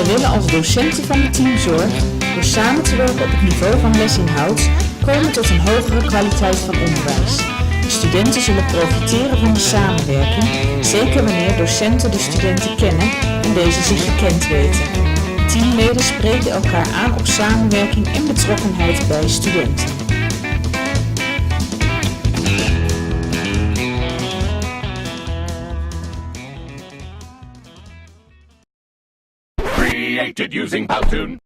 Wij willen als docenten van het team Zorg, door samen te werken op het niveau van lesinhoud, komen tot een hogere kwaliteit van onderwijs. De studenten zullen profiteren van de samenwerking, zeker wanneer docenten de studenten kennen en deze zich gekend weten. Teamleden spreken elkaar aan op samenwerking en betrokkenheid bij studenten. Created using Powtoon.